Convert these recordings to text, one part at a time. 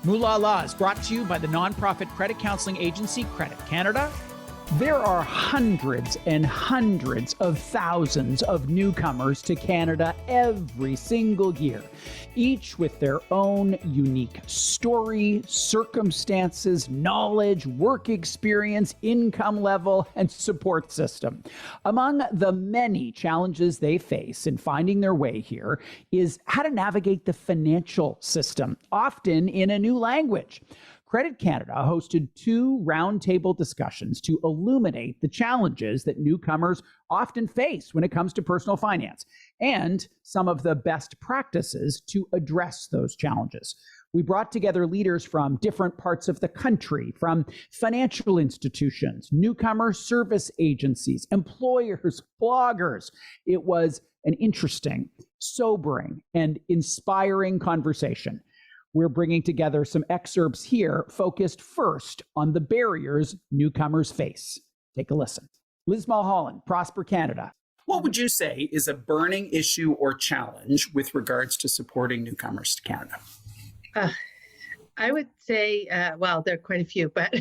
Moolala is brought to you by the nonprofit credit counseling agency Credit Canada. There are hundreds and hundreds of thousands of newcomers to Canada every single year, each with their own unique story, circumstances, knowledge, work experience, income level, and support system. Among the many challenges they face in finding their way here is how to navigate the financial system, often in a new language. Credit Canada hosted 2 roundtable discussions to illuminate the challenges that newcomers often face when it comes to personal finance and some of the best practices to address those challenges. We brought together leaders from different parts of the country, from financial institutions, newcomer service agencies, employers, bloggers. It was an interesting, sobering, and inspiring conversation. We're bringing together some excerpts here focused first on the barriers newcomers face. Take a listen. Liz Mulholland, Prosper Canada. What would you say is a burning issue or challenge with regards to supporting newcomers to Canada? I would say, well, there are quite a few, but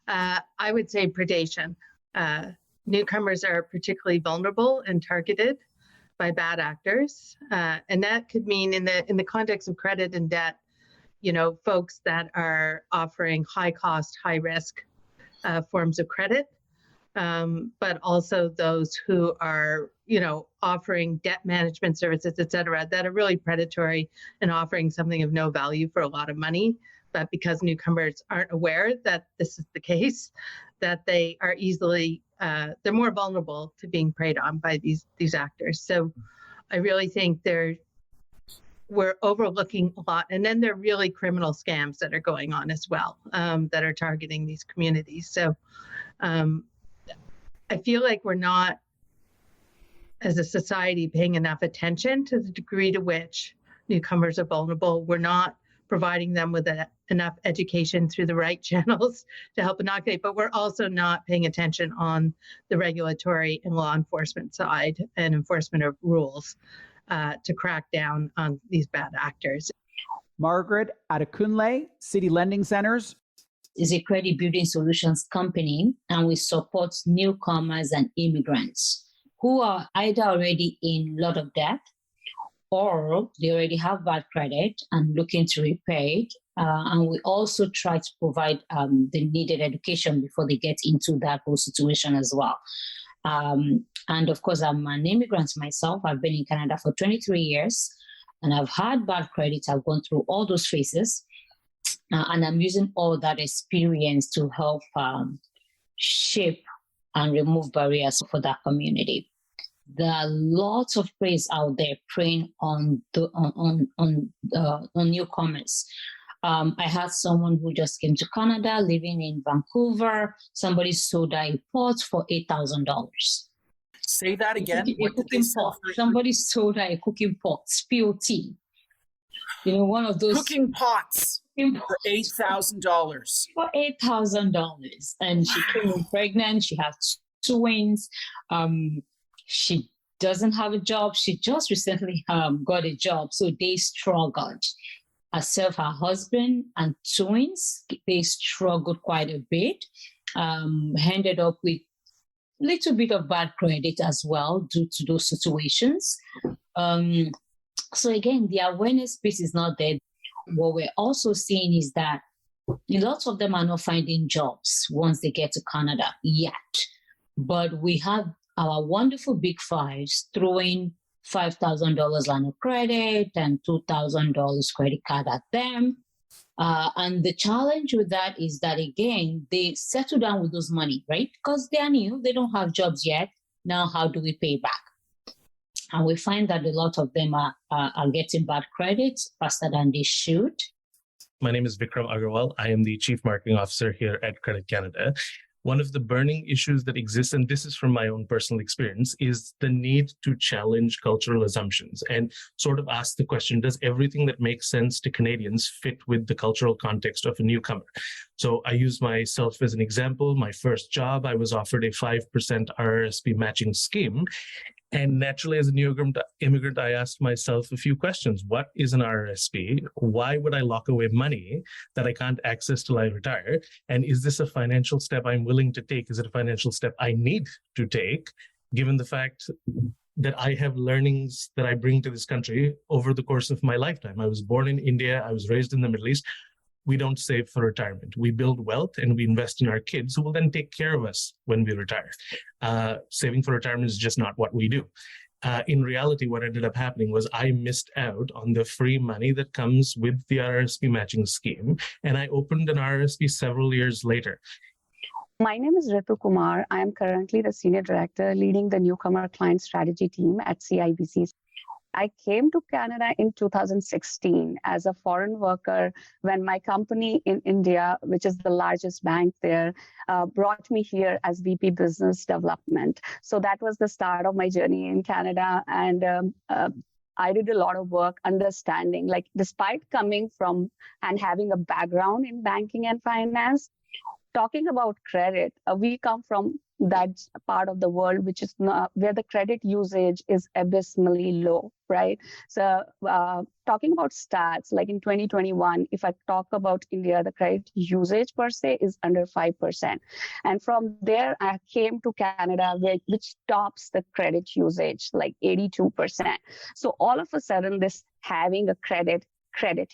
I would say predation. Newcomers are particularly vulnerable and targeted by bad actors. And that could mean in the context of credit and debt, folks that are offering high cost, high risk forms of credit, but also those who are, offering debt management services, et cetera, that are really predatory and offering something of no value for a lot of money. But because newcomers aren't aware that this is the case, that they are easily, they're more vulnerable to being preyed on by these actors. So I really think we're overlooking a lot. And then there are really criminal scams that are going on as well, that are targeting these communities. So I feel like we're not, as a society, paying enough attention to the degree to which newcomers are vulnerable. We're not providing them with enough education through the right channels to help inoculate, but we're also not paying attention on the regulatory and law enforcement side and enforcement of rules to crack down on these bad actors. Margaret Adekunle, City Lending Centers. Is a credit building solutions company, and we support newcomers and immigrants who are either already in a lot of debt or they already have bad credit and looking to repay it. And we also try to provide the needed education before they get into that whole situation as well. And of course, I'm an immigrant myself. I've been in Canada for 23 years and I've had bad credit. I've gone through all those phases. And I'm using all that experience to help shape and remove barriers for that community. There are lots of praise out there preying on newcomers. I had someone who just came to Canada, living in Vancouver. Somebody sold a pot for $8,000. Say that again. What did they sell? Somebody sold a cooking pot, POT. One of those cooking pots for $8,000. For $8,000, and she came in pregnant. She has twins. She doesn't have a job. She just recently got a job, so they struggled. Herself, her husband, and twins, they struggled quite a bit. Ended up with a little bit of bad credit as well due to those situations. So again, the awareness piece is not there. What we're also seeing is that lots of them are not finding jobs once they get to Canada yet. But we have our wonderful big fives throwing $5,000 line of credit and $2,000 credit card at them. And the challenge with that is that, again, they settle down with those money, right? Because they are new, they don't have jobs yet. Now, how do we pay back? And we find that a lot of them are getting bad credit faster than they should. My name is Vikram Agarwal. I am the Chief Marketing Officer here at Credit Canada. One of the burning issues that exists, and this is from my own personal experience, is the need to challenge cultural assumptions and sort of ask the question, does everything that makes sense to Canadians fit with the cultural context of a newcomer? So I use myself as an example. My first job, I was offered a 5% RRSP matching scheme. And naturally, as a new immigrant, I asked myself a few questions. What is an RRSP? Why would I lock away money that I can't access till I retire? And is this a financial step I'm willing to take? Is it a financial step I need to take, given the fact that I have learnings that I bring to this country over the course of my lifetime? I was born in India. I was raised in the Middle East. We don't save for retirement. We build wealth and we invest in our kids who will then take care of us when we retire. Saving for retirement is just not what we do. In reality, what ended up happening was I missed out on the free money that comes with the RRSP matching scheme, and I opened an RRSP several years later. My name is Ritu Kumar. I am currently the Senior Director leading the Newcomer Client Strategy team at CIBC. I came to Canada in 2016 as a foreign worker when my company in India, which is the largest bank there, brought me here as VP Business Development. So that was the start of my journey in Canada. And I did a lot of work understanding, like despite coming from and having a background in banking and finance, talking about credit, we come from that part of the world which is not, where the credit usage is abysmally low, right? So talking about stats, like in 2021, if I talk about India, the credit usage per se is under 5%. And from there, I came to Canada, which tops the credit usage, like 82%. So all of a sudden, this having a credit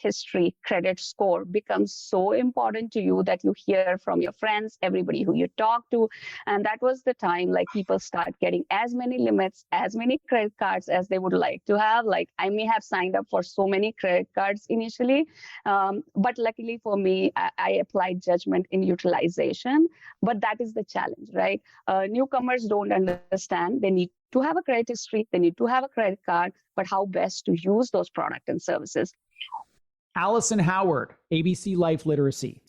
history, credit score becomes so important to you that you hear from your friends, everybody who you talk to. And that was the time like people start getting as many limits, as many credit cards as they would like to have. Like I may have signed up for so many credit cards initially, but luckily for me, I applied judgment in utilization. But that is the challenge, right? Newcomers don't understand. They need to have a credit history, they need to have a credit card, but how best to use those products and services. Allison Howard, ABC Life Literacy.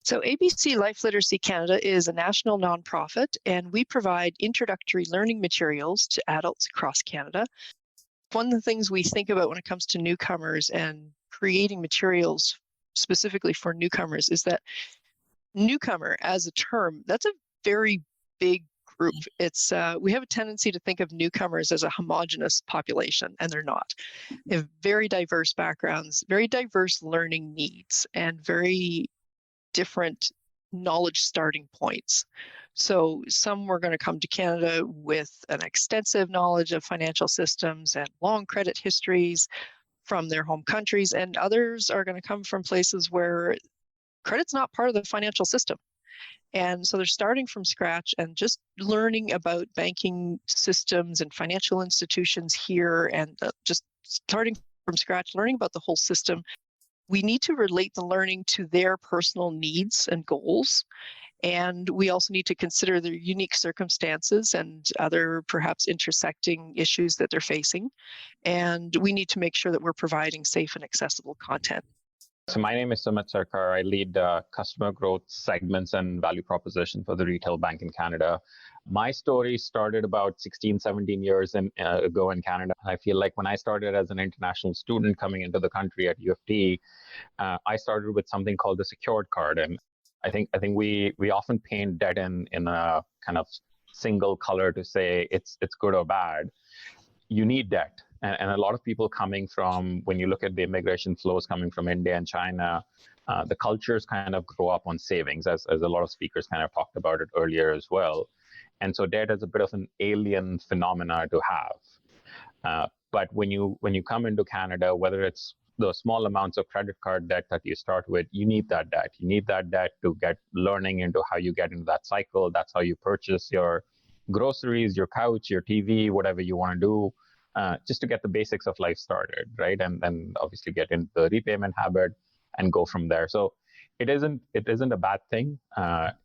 So ABC Life Literacy Canada is a national nonprofit, and we provide introductory learning materials to adults across Canada. One of the things we think about when it comes to newcomers and creating materials specifically for newcomers is that newcomer as a term, that's a very big group. It's we have a tendency to think of newcomers as a homogenous population, and they're not. They have very diverse backgrounds, very diverse learning needs, and very different knowledge starting points. So some were going to come to Canada with an extensive knowledge of financial systems and long credit histories from their home countries, and others are going to come from places where credit's not part of the financial system. And so they're starting from scratch and just learning about banking systems and financial institutions here, and just starting from scratch, learning about the whole system. We need to relate the learning to their personal needs and goals. And we also need to consider their unique circumstances and other perhaps intersecting issues that they're facing. And we need to make sure that we're providing safe and accessible content. So my name is Sumit Sarkar. I lead customer growth segments and value proposition for the retail bank in Canada. My story started about 16, 17 years ago in Canada. I feel like when I started as an international student coming into the country at U of T, I started with something called the secured card. And I think we often paint debt in a kind of single color to say it's good or bad. You need debt. And a lot of people coming from, when you look at the immigration flows coming from India and China, the cultures kind of grow up on savings, as a lot of speakers kind of talked about it earlier as well. And so debt is a bit of an alien phenomena to have. But when you come into Canada, whether it's the small amounts of credit card debt that you start with, you need that debt. You need that debt to get learning into how you get into that cycle. That's how you purchase your groceries, your couch, your TV, whatever you want to do. Just to get the basics of life started, right? And then obviously get into the repayment habit and go from there. So it isn't a bad thing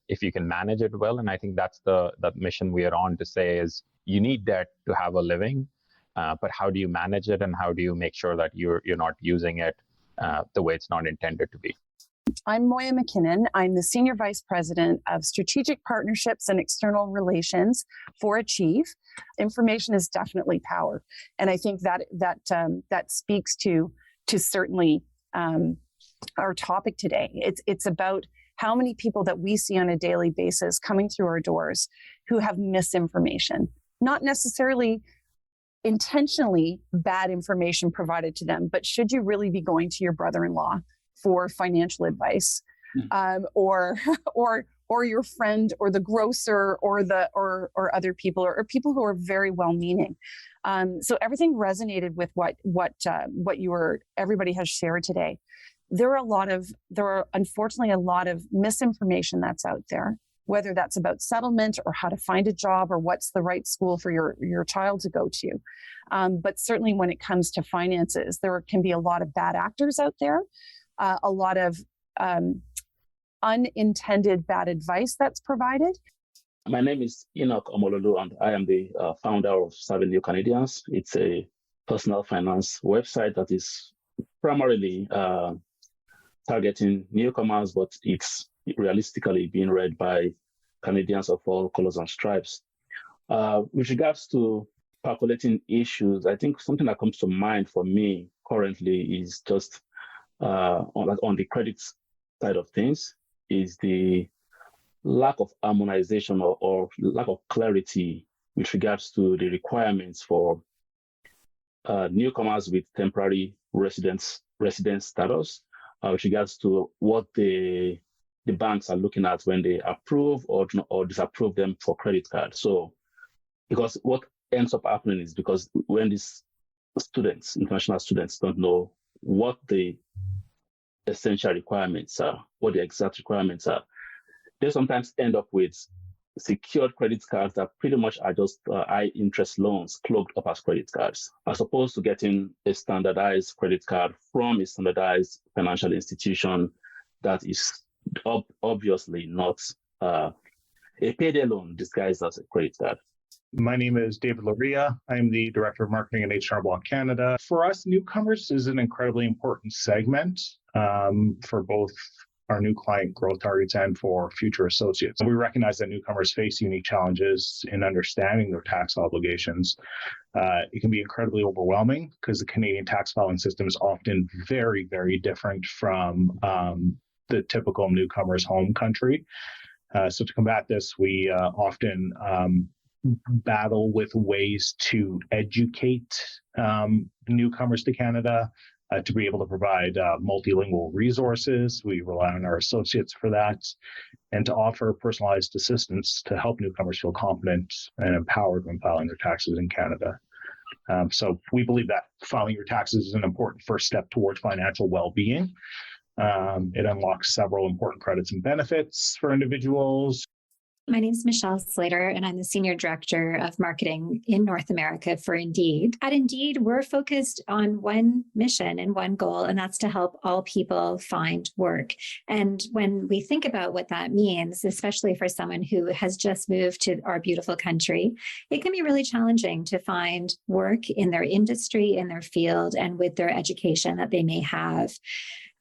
if you can manage it well. And I think that's the mission we are on, to say is you need debt to have a living, but how do you manage it, and how do you make sure that you're not using it the way it's not intended to be? I'm Moya McKinnon. I'm the Senior Vice President of Strategic Partnerships and External Relations for Achieve. Information is definitely power. And I think that speaks to certainly our topic today. It's about how many people that we see on a daily basis coming through our doors who have misinformation, not necessarily intentionally bad information provided to them. But should you really be going to your brother-in-law for financial advice, or your friend, or the grocer, or other people, or people who are very well-meaning? So everything resonated with what everybody has shared today. There are unfortunately a lot of misinformation that's out there, whether that's about settlement or how to find a job or what's the right school for your child to go to. But certainly when it comes to finances, there can be a lot of bad actors out there, a lot of unintended bad advice that's provided. My name is Enoch Omololu, and I am the founder of Serving New Canadians. It's a personal finance website that is primarily targeting newcomers, but it's realistically being read by Canadians of all colors and stripes. With regards to calculating issues, I think something that comes to mind for me currently is just on the credit side of things, is the lack of harmonization or lack of clarity with regards to the requirements for newcomers with temporary residence status, with regards to what the banks are looking at when they approve or disapprove them for credit card. So, because what ends up happening is, because when these students, international students, don't know what the essential requirements are, what the exact requirements are, they sometimes end up with secured credit cards that pretty much are just high interest loans cloaked up as credit cards, as opposed to getting a standardized credit card from a standardized financial institution that is obviously not a payday loan disguised as a credit card. My name is David Loria. I'm the Director of Marketing at HR Block Canada. For us, newcomers is an incredibly important segment for both our new client growth targets and for future associates. We recognize that newcomers face unique challenges in understanding their tax obligations. It can be incredibly overwhelming because the Canadian tax filing system is often very, very different from the typical newcomer's home country. So to combat this, we often battle with ways to educate newcomers to Canada, to be able to provide multilingual resources. We rely on our associates for that, and to offer personalized assistance to help newcomers feel confident and empowered when filing their taxes in Canada. So we believe that filing your taxes is an important first step towards financial well-being. It unlocks several important credits and benefits for individuals. My name is Michelle Slater, and I'm the Senior Director of Marketing in North America for Indeed. At Indeed, we're focused on one mission and one goal, and that's to help all people find work. And when we think about what that means, especially for someone who has just moved to our beautiful country, it can be really challenging to find work in their industry, in their field, and with their education that they may have.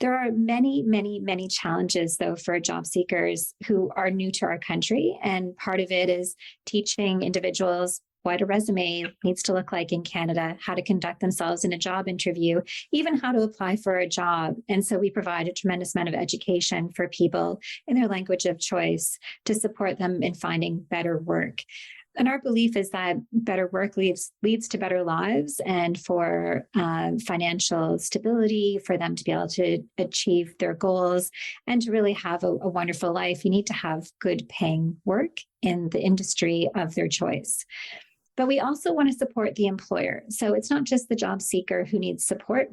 There are many, many, many challenges, though, for job seekers who are new to our country. And part of it is teaching individuals what a resume needs to look like in Canada, how to conduct themselves in a job interview, even how to apply for a job. And so we provide a tremendous amount of education for people in their language of choice to support them in finding better work. And our belief is that better work leads to better lives, and for financial stability, for them to be able to achieve their goals and to really have a wonderful life, you need to have good paying work in the industry of their choice. But we also want to support the employer. So it's not just the job seeker who needs support.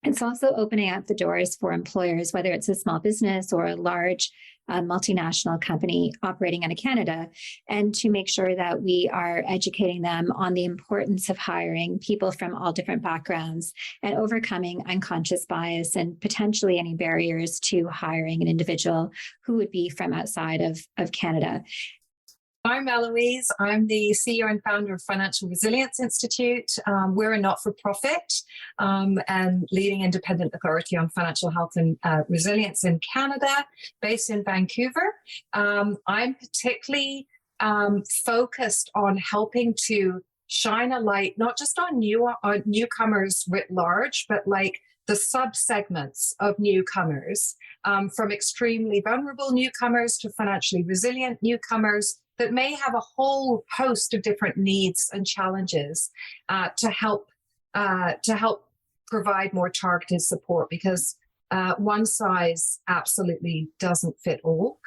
It's also opening up the doors for employers, whether it's a small business or a large multinational company operating out of Canada, and to make sure that we are educating them on the importance of hiring people from all different backgrounds and overcoming unconscious bias and potentially any barriers to hiring an individual who would be from outside of Canada. I'm Eloise. I'm the CEO and founder of Financial Resilience Institute. We're a not-for-profit and leading independent authority on financial health and resilience in Canada, based in Vancouver. I'm particularly focused on helping to shine a light, not just on newcomers writ large, but like the sub-segments of newcomers, from extremely vulnerable newcomers to financially resilient newcomers, that may have a whole host of different needs and challenges to help provide more targeted support, because one size absolutely doesn't fit all.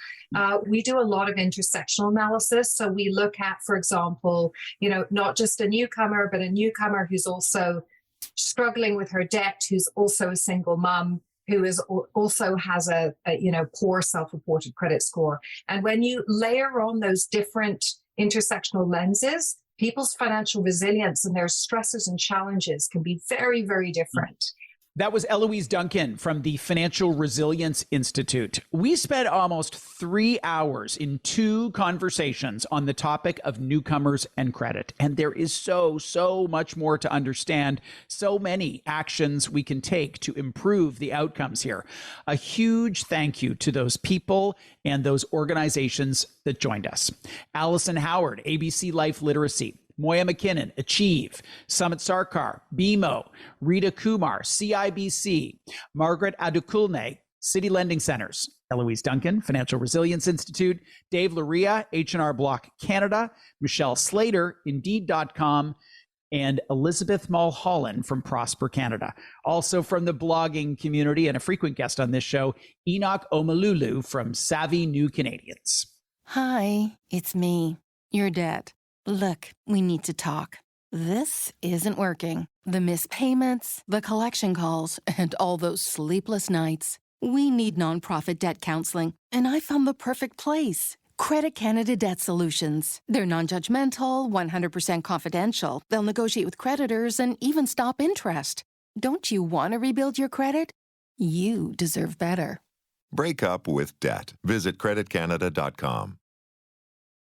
We do a lot of intersectional analysis. So we look at, for example, not just a newcomer, but a newcomer who's also struggling with her debt, who's also a single mom, who is also has a poor self-reported credit score. And when you layer on those different intersectional lenses, people's financial resilience and their stresses and challenges can be very, very different. That was Eloise Duncan from the Financial Resilience Institute. We spent almost 3 hours in 2 conversations on the topic of newcomers and credit. And there is so much more to understand, so many actions we can take to improve the outcomes here. A huge thank you to those people and those organizations that joined us. Allison Howard, ABC Life Literacy. Moya McKinnon, Achieve, Sumit Sarkar, BMO, Rita Kumar, CIBC, Margaret Adukulne, City Lending Centers, Eloise Duncan, Financial Resilience Institute, Dave Luria, H&R Block Canada, Michelle Slater, Indeed.com, and Elizabeth Mulholland from Prosper Canada. Also from the blogging community and a frequent guest on this show, Enoch Omalulu from Savvy New Canadians. Hi, it's me, your dad. Look, we need to talk. This isn't working. The missed payments, the collection calls, and all those sleepless nights. We need nonprofit debt counseling, and I found the perfect place. Credit Canada Debt Solutions. They're non-judgmental, 100% confidential. They'll negotiate with creditors and even stop interest. Don't you want to rebuild your credit? You deserve better. Break up with debt. Visit creditcanada.com.